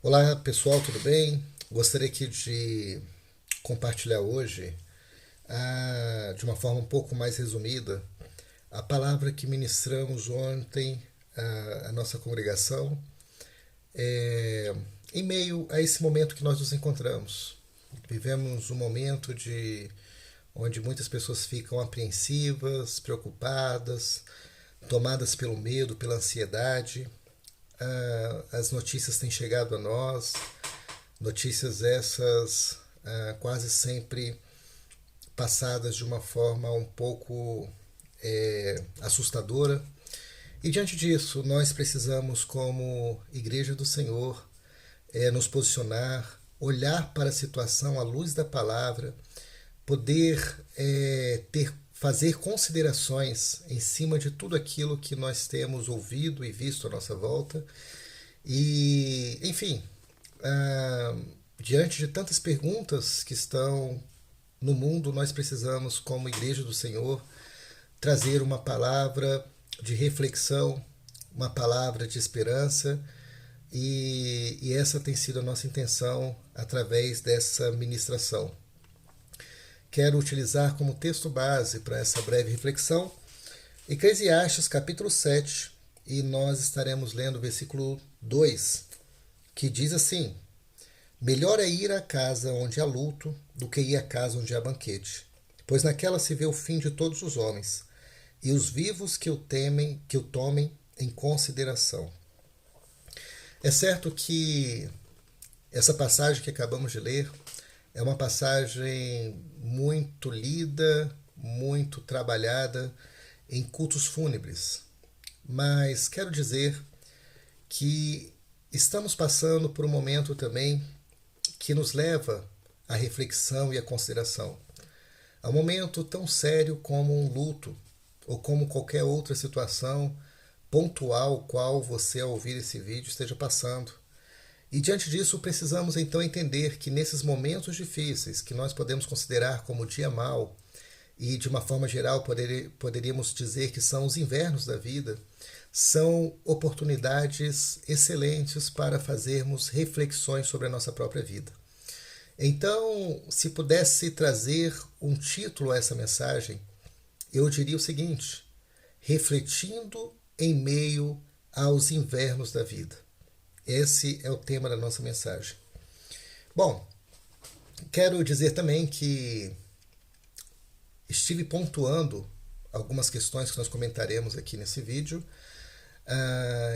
Olá pessoal, tudo bem? Gostaria aqui de compartilhar hoje, de uma forma um pouco mais resumida, a palavra que ministramos ontem à nossa congregação, é, em meio a esse momento que nós nos encontramos. Vivemos um momento onde muitas pessoas ficam apreensivas, preocupadas, tomadas pelo medo, pela ansiedade. As notícias têm chegado a nós, notícias essas quase sempre passadas de uma forma um pouco assustadora. E diante disso, nós precisamos, como Igreja do Senhor, nos posicionar, olhar para a situação à luz da palavra, poder fazer considerações em cima de tudo aquilo que nós temos ouvido e visto à nossa volta. E, enfim, diante de tantas perguntas que estão no mundo, nós precisamos, como Igreja do Senhor, trazer uma palavra de reflexão, uma palavra de esperança, e essa tem sido a nossa intenção através dessa ministração. Quero utilizar como texto base para essa breve reflexão Eclesiastes capítulo 7, e nós estaremos lendo o versículo 2, que diz assim: melhor é ir à casa onde há luto do que ir à casa onde há banquete, pois naquela se vê o fim de todos os homens, e os vivos que o tomem em consideração. É certo que essa passagem que acabamos de ler é uma passagem muito lida, muito trabalhada em cultos fúnebres, mas quero dizer que estamos passando por um momento também que nos leva à reflexão e à consideração. É um momento tão sério como um luto ou como qualquer outra situação pontual qual você, ao ouvir esse vídeo, esteja passando. E diante disso, precisamos então entender que nesses momentos difíceis, que nós podemos considerar como dia mau, e de uma forma geral poderíamos dizer que são os invernos da vida, são oportunidades excelentes para fazermos reflexões sobre a nossa própria vida. Então, se pudesse trazer um título a essa mensagem, eu diria o seguinte: refletindo em meio aos invernos da vida. Esse é o tema da nossa mensagem. Bom, quero dizer também que estive pontuando algumas questões que nós comentaremos aqui nesse vídeo,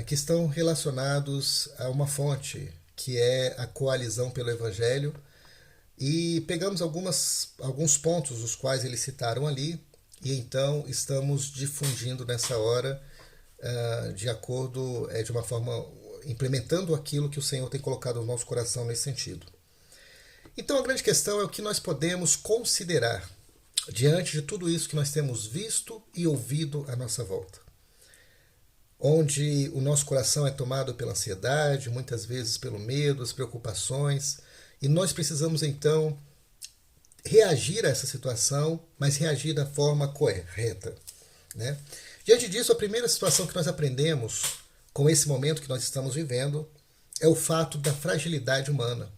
que estão relacionados a uma fonte, que é a Coalizão pelo Evangelho, e pegamos alguns pontos os quais eles citaram ali, e então estamos difundindo nessa hora de acordo, de uma forma, implementando aquilo que o Senhor tem colocado no nosso coração nesse sentido. Então a grande questão é o que nós podemos considerar diante de tudo isso que nós temos visto e ouvido à nossa volta, onde o nosso coração é tomado pela ansiedade, muitas vezes pelo medo, as preocupações, e nós precisamos então reagir a essa situação, mas reagir da forma correta, né? Diante disso, a primeira situação que nós aprendemos com esse momento que nós estamos vivendo é o fato da fragilidade humana.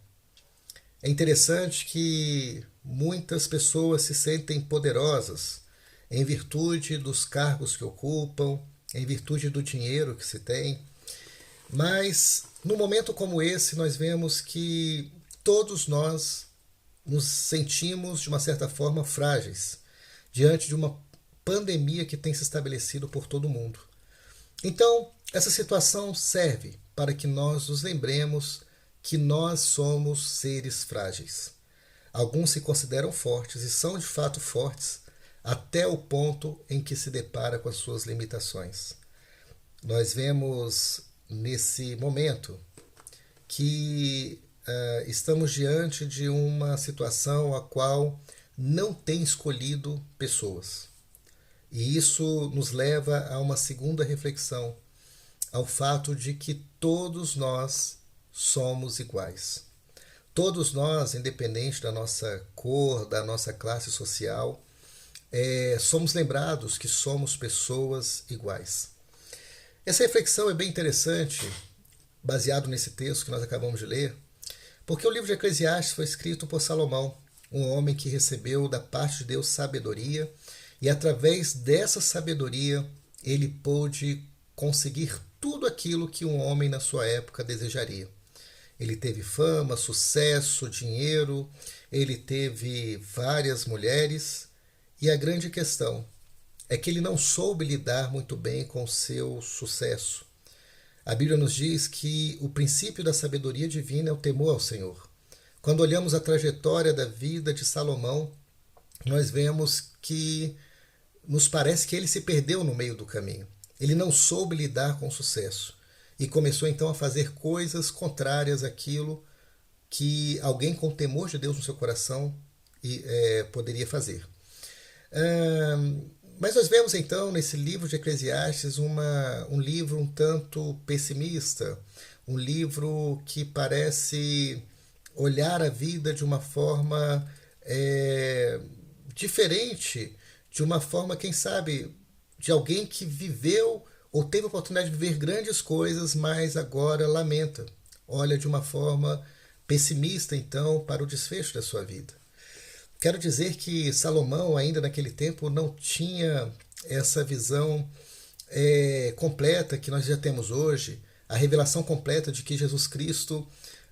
É interessante que muitas pessoas se sentem poderosas em virtude dos cargos que ocupam, em virtude do dinheiro que se tem, mas num momento como esse nós vemos que todos nós nos sentimos de uma certa forma frágeis diante de uma pandemia que tem se estabelecido por todo o mundo. Então, essa situação serve para que nós nos lembremos que nós somos seres frágeis. Alguns se consideram fortes e são de fato fortes até o ponto em que se depara com as suas limitações. Nós vemos nesse momento que estamos diante de uma situação a qual não tem escolhido pessoas. E isso nos leva a uma segunda reflexão, ao fato de que todos nós somos iguais. Todos nós, independente da nossa cor, da nossa classe social, somos lembrados que somos pessoas iguais. Essa reflexão é bem interessante baseado nesse texto que nós acabamos de ler, porque o livro de Eclesiastes foi escrito por Salomão, um homem que recebeu da parte de Deus sabedoria, e através dessa sabedoria ele pôde conseguir tudo aquilo que um homem na sua época desejaria. Ele teve fama, sucesso, dinheiro, ele teve várias mulheres, e a grande questão é que ele não soube lidar muito bem com o seu sucesso. A Bíblia nos diz que o princípio da sabedoria divina é o temor ao Senhor. Quando olhamos a trajetória da vida de Salomão, nós vemos que nos parece que ele se perdeu no meio do caminho. Ele não soube lidar com o sucesso e começou então a fazer coisas contrárias àquilo que alguém com temor de Deus no seu coração poderia fazer. Mas nós vemos então nesse livro de Eclesiastes um livro um tanto pessimista, um livro que parece olhar a vida de uma forma diferente, de uma forma, quem sabe, de alguém que viveu ou teve a oportunidade de viver grandes coisas, mas agora lamenta, olha de uma forma pessimista então para o desfecho da sua vida. Quero dizer que Salomão, ainda naquele tempo, não tinha essa visão completa que nós já temos hoje, a revelação completa de que Jesus Cristo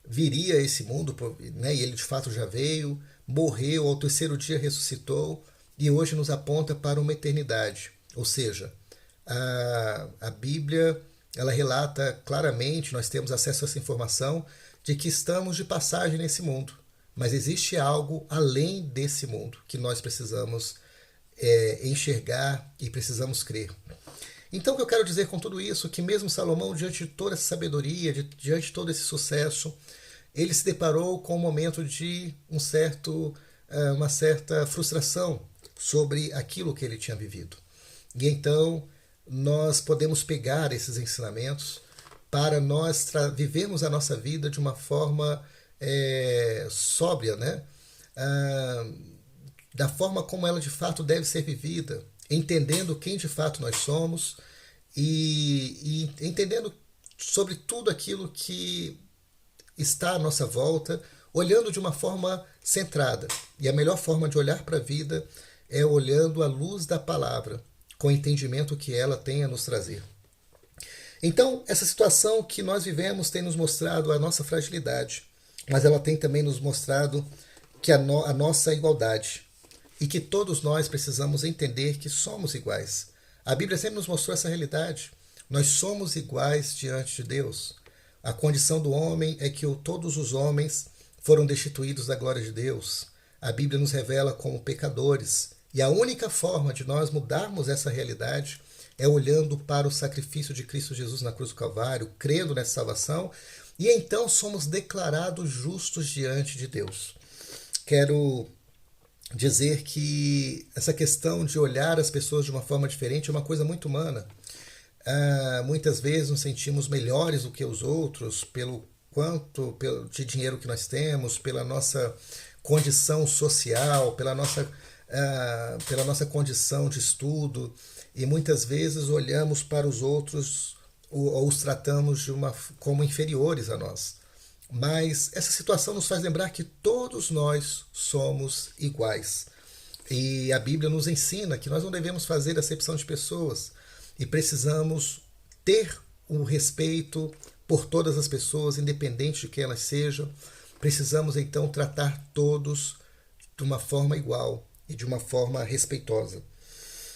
viria a esse mundo, né, e ele de fato já veio, morreu, ao terceiro dia ressuscitou, e hoje nos aponta para uma eternidade. Ou seja, a Bíblia ela relata claramente, nós temos acesso a essa informação, de que estamos de passagem nesse mundo. Mas existe algo além desse mundo que nós precisamos enxergar e precisamos crer. Então o que eu quero dizer com tudo isso, que mesmo Salomão, diante de toda essa sabedoria, diante de todo esse sucesso, ele se deparou com um momento de uma certa frustração sobre aquilo que ele tinha vivido. E então nós podemos pegar esses ensinamentos para nós vivermos a nossa vida de uma forma sóbria, né? Da forma como ela de fato deve ser vivida, entendendo quem de fato nós somos e entendendo sobre tudo aquilo que está à nossa volta, olhando de uma forma centrada. E a melhor forma de olhar para a vida é olhando à luz da palavra, com o entendimento que ela tem a nos trazer. Então, essa situação que nós vivemos tem nos mostrado a nossa fragilidade, mas ela tem também nos mostrado que a nossa igualdade e que todos nós precisamos entender que somos iguais. A Bíblia sempre nos mostrou essa realidade. Nós somos iguais diante de Deus. A condição do homem é que todos os homens foram destituídos da glória de Deus. A Bíblia nos revela como pecadores. E a única forma de nós mudarmos essa realidade é olhando para o sacrifício de Cristo Jesus na cruz do Calvário, crendo nessa salvação, e então somos declarados justos diante de Deus. Quero dizer que essa questão de olhar as pessoas de uma forma diferente é uma coisa muito humana. Muitas vezes nos sentimos melhores do que os outros pelo quanto de dinheiro que nós temos, pela nossa condição social, pela nossa condição de estudo, e muitas vezes olhamos para os outros ou os tratamos como inferiores a nós. Mas essa situação nos faz lembrar que todos nós somos iguais. E a Bíblia nos ensina que nós não devemos fazer acepção de pessoas e precisamos ter o respeito por todas as pessoas, independente de quem elas sejam. Precisamos então tratar todos de uma forma igual e de uma forma respeitosa.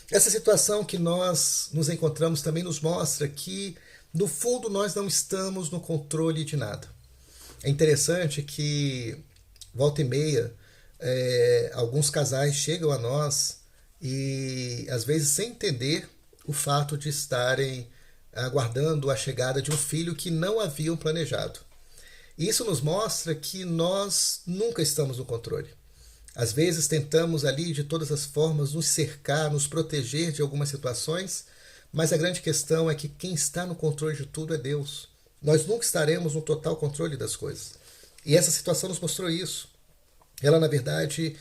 Essa situação que nós nos encontramos também nos mostra que, no fundo, nós não estamos no controle de nada. É interessante que, volta e meia, alguns casais chegam a nós e, às vezes, sem entender o fato de estarem aguardando a chegada de um filho que não haviam planejado. E isso nos mostra que nós nunca estamos no controle. Às vezes tentamos ali de todas as formas nos cercar, nos proteger de algumas situações, mas a grande questão é que quem está no controle de tudo é Deus. Nós nunca estaremos no total controle das coisas. E essa situação nos mostrou isso. Ela, na verdade,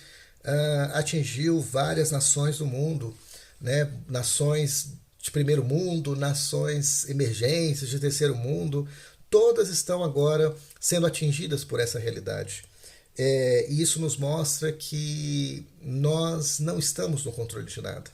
atingiu várias nações do mundo, né? Nações de primeiro mundo, nações emergentes de terceiro mundo. todas estão agora sendo atingidas por essa realidade. E isso nos mostra que nós não estamos no controle de nada.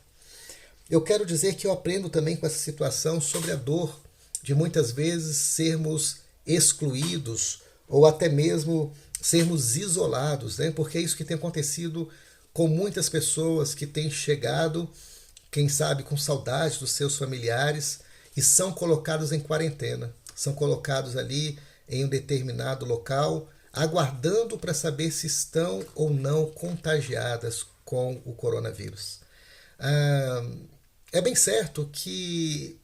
Eu quero dizer que eu aprendo também com essa situação sobre a dor de muitas vezes sermos excluídos ou até mesmo sermos isolados, né? Porque é isso que tem acontecido com muitas pessoas que têm chegado, quem sabe com saudade dos seus familiares, e são colocados em quarentena, são colocados ali em um determinado local, aguardando para saber se estão ou não contagiadas com o coronavírus. É bem certo que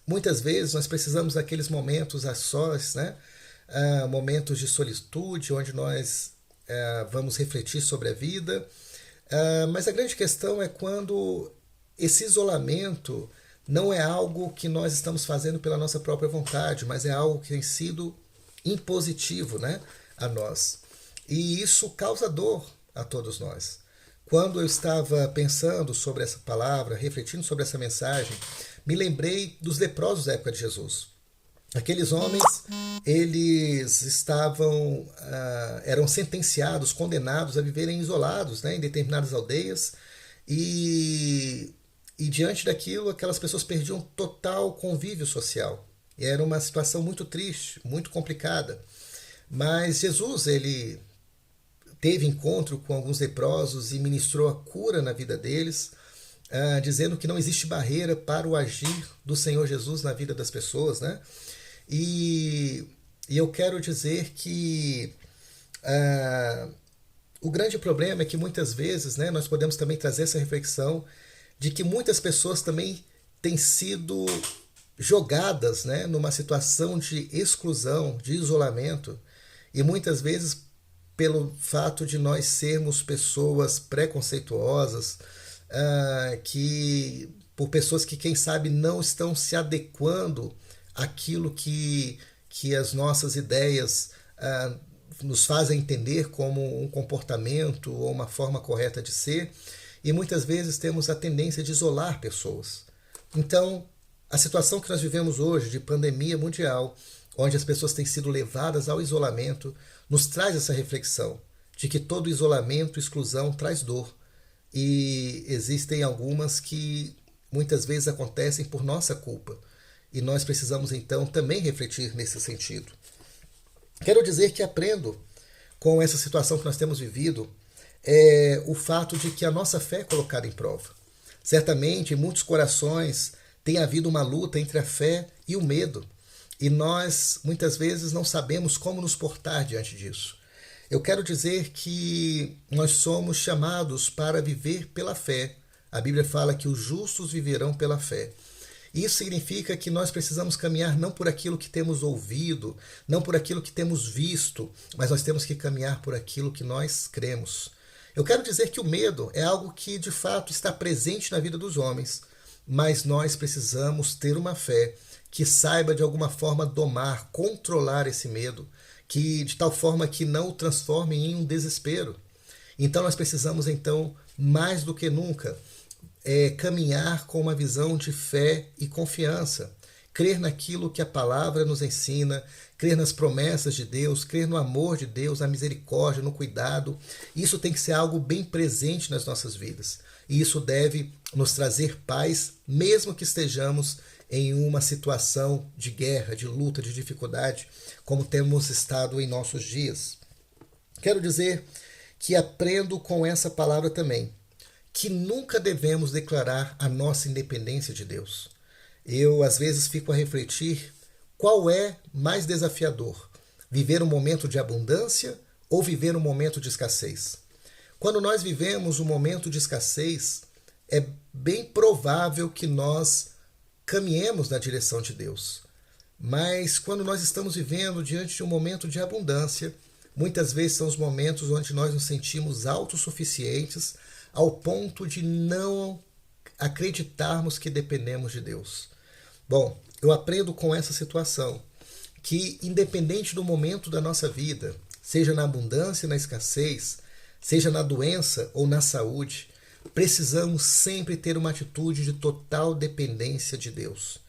muitas vezes nós precisamos daqueles momentos a sós, né? Momentos de solitude, onde nós vamos refletir sobre a vida, mas a grande questão é quando esse isolamento não é algo que nós estamos fazendo pela nossa própria vontade, mas é algo que tem sido impositivo, né, a nós. E isso causa dor a todos nós. Quando eu estava pensando sobre essa palavra, refletindo sobre essa mensagem, me lembrei dos leprosos da época de Jesus. Aqueles homens, eles eram sentenciados, condenados a viverem isolados, né, em determinadas aldeias, e diante daquilo, aquelas pessoas perdiam total convívio social. E era uma situação muito triste, muito complicada. Mas Jesus, ele teve encontro com alguns leprosos e ministrou a cura na vida deles, dizendo que não existe barreira para o agir do Senhor Jesus na vida das pessoas, né? E eu quero dizer que o grande problema é que muitas vezes, né, nós podemos também trazer essa reflexão de que muitas pessoas também têm sido jogadas, né, numa situação de exclusão, de isolamento, e muitas vezes pelo fato de nós sermos pessoas preconceituosas, por pessoas que, quem sabe, não estão se adequando àquilo que as nossas ideias nos fazem entender como um comportamento ou uma forma correta de ser, e muitas vezes temos a tendência de isolar pessoas. Então, a situação que nós vivemos hoje de pandemia mundial, onde as pessoas têm sido levadas ao isolamento, nos traz essa reflexão de que todo isolamento, exclusão, traz dor. E existem algumas que muitas vezes acontecem por nossa culpa. E nós precisamos então também refletir nesse sentido. Quero dizer que aprendo com essa situação que nós temos vivido o fato de que a nossa fé é colocada em prova. Certamente, em muitos corações tem havido uma luta entre a fé e o medo. E nós, muitas vezes, não sabemos como nos portar diante disso. Eu quero dizer que nós somos chamados para viver pela fé. A Bíblia fala que os justos viverão pela fé. Isso significa que nós precisamos caminhar não por aquilo que temos ouvido, não por aquilo que temos visto, mas nós temos que caminhar por aquilo que nós cremos. Eu quero dizer que o medo é algo que, de fato, está presente na vida dos homens, mas nós precisamos ter uma fé que saiba de alguma forma domar, controlar esse medo, que de tal forma que não o transforme em um desespero. Então nós precisamos, então, mais do que nunca, caminhar com uma visão de fé e confiança, crer naquilo que a palavra nos ensina, crer nas promessas de Deus, crer no amor de Deus, na misericórdia, no cuidado. Isso tem que ser algo bem presente nas nossas vidas. E isso deve nos trazer paz, mesmo que estejamos em uma situação de guerra, de luta, de dificuldade, como temos estado em nossos dias. Quero dizer que aprendo com essa palavra também, que nunca devemos declarar a nossa independência de Deus. Eu, às vezes, fico a refletir qual é mais desafiador, viver um momento de abundância ou viver um momento de escassez. Quando nós vivemos um momento de escassez, é bem provável que nós caminhemos na direção de Deus. Mas quando nós estamos vivendo diante de um momento de abundância, muitas vezes são os momentos onde nós nos sentimos autossuficientes ao ponto de não acreditarmos que dependemos de Deus. Bom, eu aprendo com essa situação que, independente do momento da nossa vida, seja na abundância e na escassez, seja na doença ou na saúde, precisamos sempre ter uma atitude de total dependência de Deus.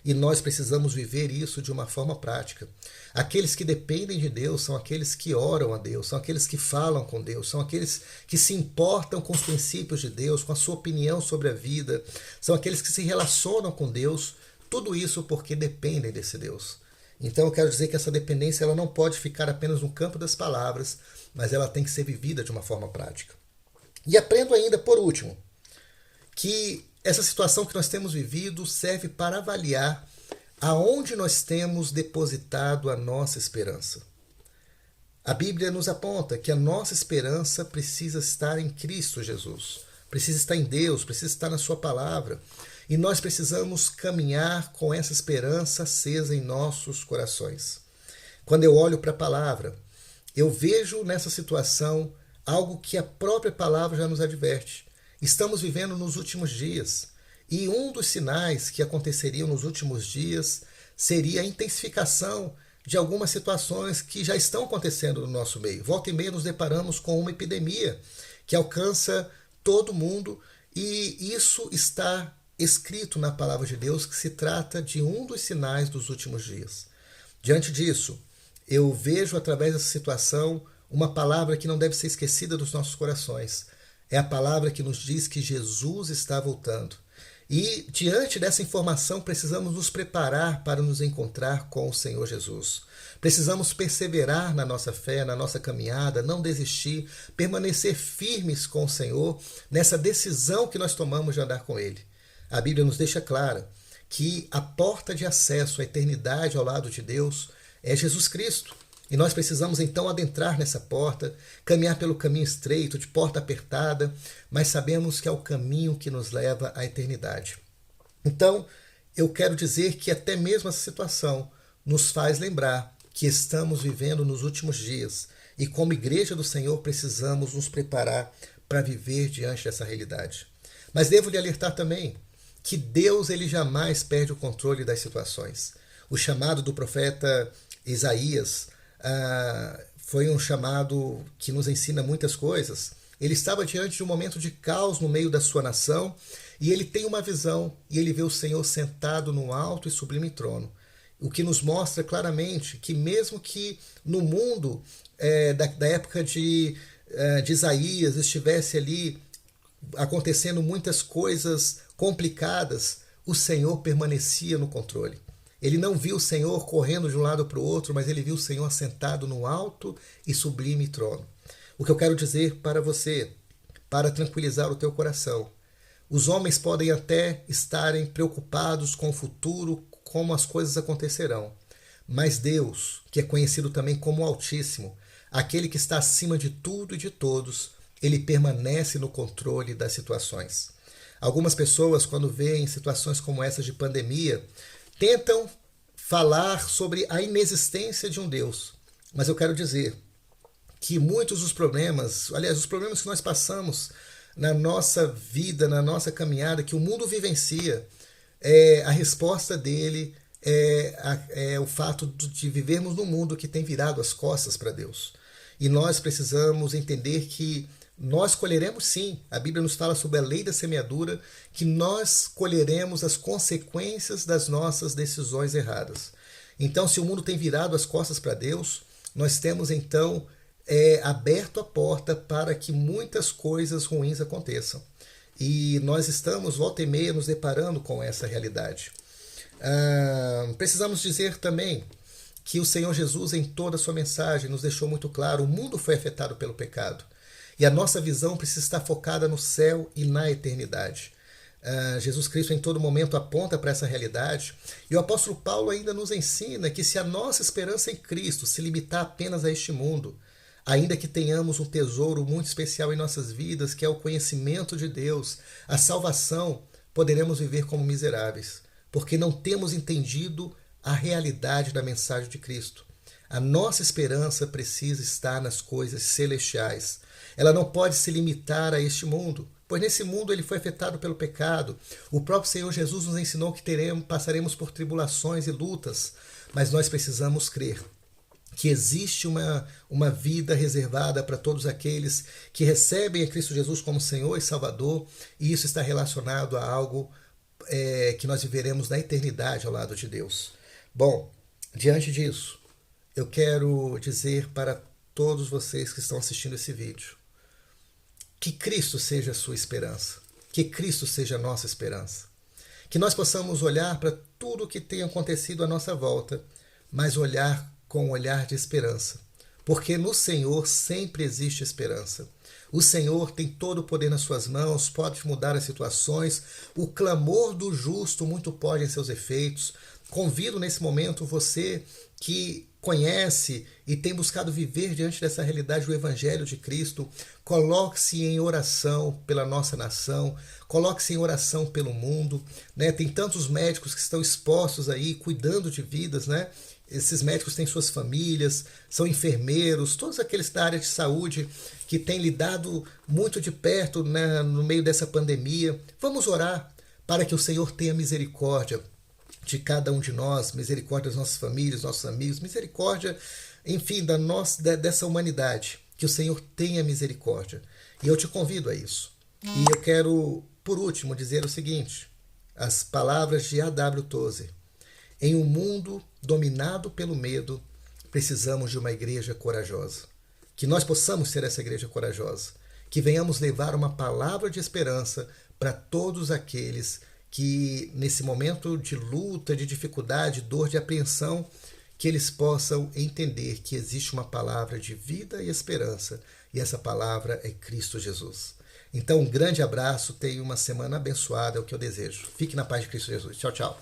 e nós precisamos viver isso de uma forma prática. Aqueles que dependem de Deus são aqueles que oram a Deus, são aqueles que falam com Deus, são aqueles que se importam com os princípios de Deus, com a sua opinião sobre a vida, são aqueles que se relacionam com Deus, tudo isso porque dependem desse Deus. Então eu quero dizer que essa dependência ela não pode ficar apenas no campo das palavras, mas ela tem que ser vivida de uma forma prática. E aprendo ainda, por último, que essa situação que nós temos vivido serve para avaliar aonde nós temos depositado a nossa esperança. A Bíblia nos aponta que a nossa esperança precisa estar em Cristo Jesus, precisa estar em Deus, precisa estar na sua palavra. E nós precisamos caminhar com essa esperança acesa em nossos corações. Quando eu olho para a palavra, eu vejo nessa situação algo que a própria palavra já nos adverte. Estamos vivendo nos últimos dias. E um dos sinais que aconteceriam nos últimos dias seria a intensificação de algumas situações que já estão acontecendo no nosso meio. Volta e meia nos deparamos com uma epidemia que alcança todo mundo e isso está escrito na palavra de Deus que se trata de um dos sinais dos últimos dias. Diante disso, eu vejo através dessa situação uma palavra que não deve ser esquecida dos nossos corações. É a palavra que nos diz que Jesus está voltando. E diante dessa informação precisamos nos preparar para nos encontrar com o Senhor Jesus. Precisamos perseverar na nossa fé, na nossa caminhada, não desistir, permanecer firmes com o Senhor nessa decisão que nós tomamos de andar com Ele. A Bíblia nos deixa clara que a porta de acesso à eternidade ao lado de Deus é Jesus Cristo. E nós precisamos então adentrar nessa porta, caminhar pelo caminho estreito, de porta apertada, mas sabemos que é o caminho que nos leva à eternidade. Então, eu quero dizer que até mesmo essa situação nos faz lembrar que estamos vivendo nos últimos dias e como igreja do Senhor precisamos nos preparar para viver diante dessa realidade. Mas devo lhe alertar também que Deus ele jamais perde o controle das situações. O chamado do profeta Isaías foi um chamado que nos ensina muitas coisas. Ele estava diante de um momento de caos no meio da sua nação e ele tem uma visão e ele vê o Senhor sentado no alto e sublime trono. O que nos mostra claramente que mesmo que no mundo da época de Isaías estivesse ali acontecendo muitas coisas complicadas, o Senhor permanecia no controle. Ele não viu o Senhor correndo de um lado para o outro, mas ele viu o Senhor sentado no alto e sublime trono. O que eu quero dizer para você, para tranquilizar o teu coração, os homens podem até estarem preocupados com o futuro, como as coisas acontecerão, mas Deus, que é conhecido também como o Altíssimo, aquele que está acima de tudo e de todos, ele permanece no controle das situações. Algumas pessoas, quando veem situações como essas de pandemia, tentam falar sobre a inexistência de um Deus. Mas eu quero dizer que muitos dos problemas, aliás, os problemas que nós passamos na nossa vida, na nossa caminhada, que o mundo vivencia, a resposta dele é o fato de vivermos num mundo que tem virado as costas para Deus. E nós precisamos entender que nós colheremos sim, a Bíblia nos fala sobre a lei da semeadura, que nós colheremos as consequências das nossas decisões erradas. Então, se o mundo tem virado as costas para Deus, nós temos então aberto a porta para que muitas coisas ruins aconteçam. E nós estamos, volta e meia, nos deparando com essa realidade. Precisamos dizer também que o Senhor Jesus, em toda a sua mensagem, nos deixou muito claro, o mundo foi afetado pelo pecado. E a nossa visão precisa estar focada no céu e na eternidade. Jesus Cristo em todo momento aponta para essa realidade. E o apóstolo Paulo ainda nos ensina que se a nossa esperança em Cristo se limitar apenas a este mundo, ainda que tenhamos um tesouro muito especial em nossas vidas, que é o conhecimento de Deus, a salvação, poderemos viver como miseráveis, porque não temos entendido a realidade da mensagem de Cristo. A nossa esperança precisa estar nas coisas celestiais. Ela não pode se limitar a este mundo, pois nesse mundo ele foi afetado pelo pecado. O próprio Senhor Jesus nos ensinou que passaremos por tribulações e lutas, mas nós precisamos crer que existe uma vida reservada para todos aqueles que recebem a Cristo Jesus como Senhor e Salvador, e isso está relacionado a algo que nós viveremos na eternidade ao lado de Deus. Bom, diante disso, eu quero dizer para todos vocês que estão assistindo esse vídeo, que Cristo seja a sua esperança, que Cristo seja a nossa esperança. Que nós possamos olhar para tudo o que tem acontecido à nossa volta, mas olhar com um olhar de esperança. Porque no Senhor sempre existe esperança. O Senhor tem todo o poder nas suas mãos, pode mudar as situações. O clamor do justo muito pode em seus efeitos. Convido nesse momento você que conhece e tem buscado viver diante dessa realidade do Evangelho de Cristo, coloque-se em oração pela nossa nação, coloque-se em oração pelo mundo, né? Tem tantos médicos que estão expostos aí, cuidando de vidas, né? Esses médicos têm suas famílias, são enfermeiros, todos aqueles da área de saúde que têm lidado muito de perto, né, no meio dessa pandemia. Vamos orar para que o Senhor tenha misericórdia de cada um de nós, misericórdia das nossas famílias, nossos amigos, misericórdia, enfim, dessa humanidade. Que o Senhor tenha misericórdia. E eu te convido a isso. E eu quero, por último, dizer o seguinte, as palavras de A.W. Tozer. Em um mundo dominado pelo medo, precisamos de uma igreja corajosa. Que nós possamos ser essa igreja corajosa. Que venhamos levar uma palavra de esperança para todos aqueles que, nesse momento de luta, de dificuldade, dor, de apreensão, que eles possam entender que existe uma palavra de vida e esperança. E essa palavra é Cristo Jesus. Então, um grande abraço, tenha uma semana abençoada, é o que eu desejo. Fique na paz de Cristo Jesus. Tchau, tchau.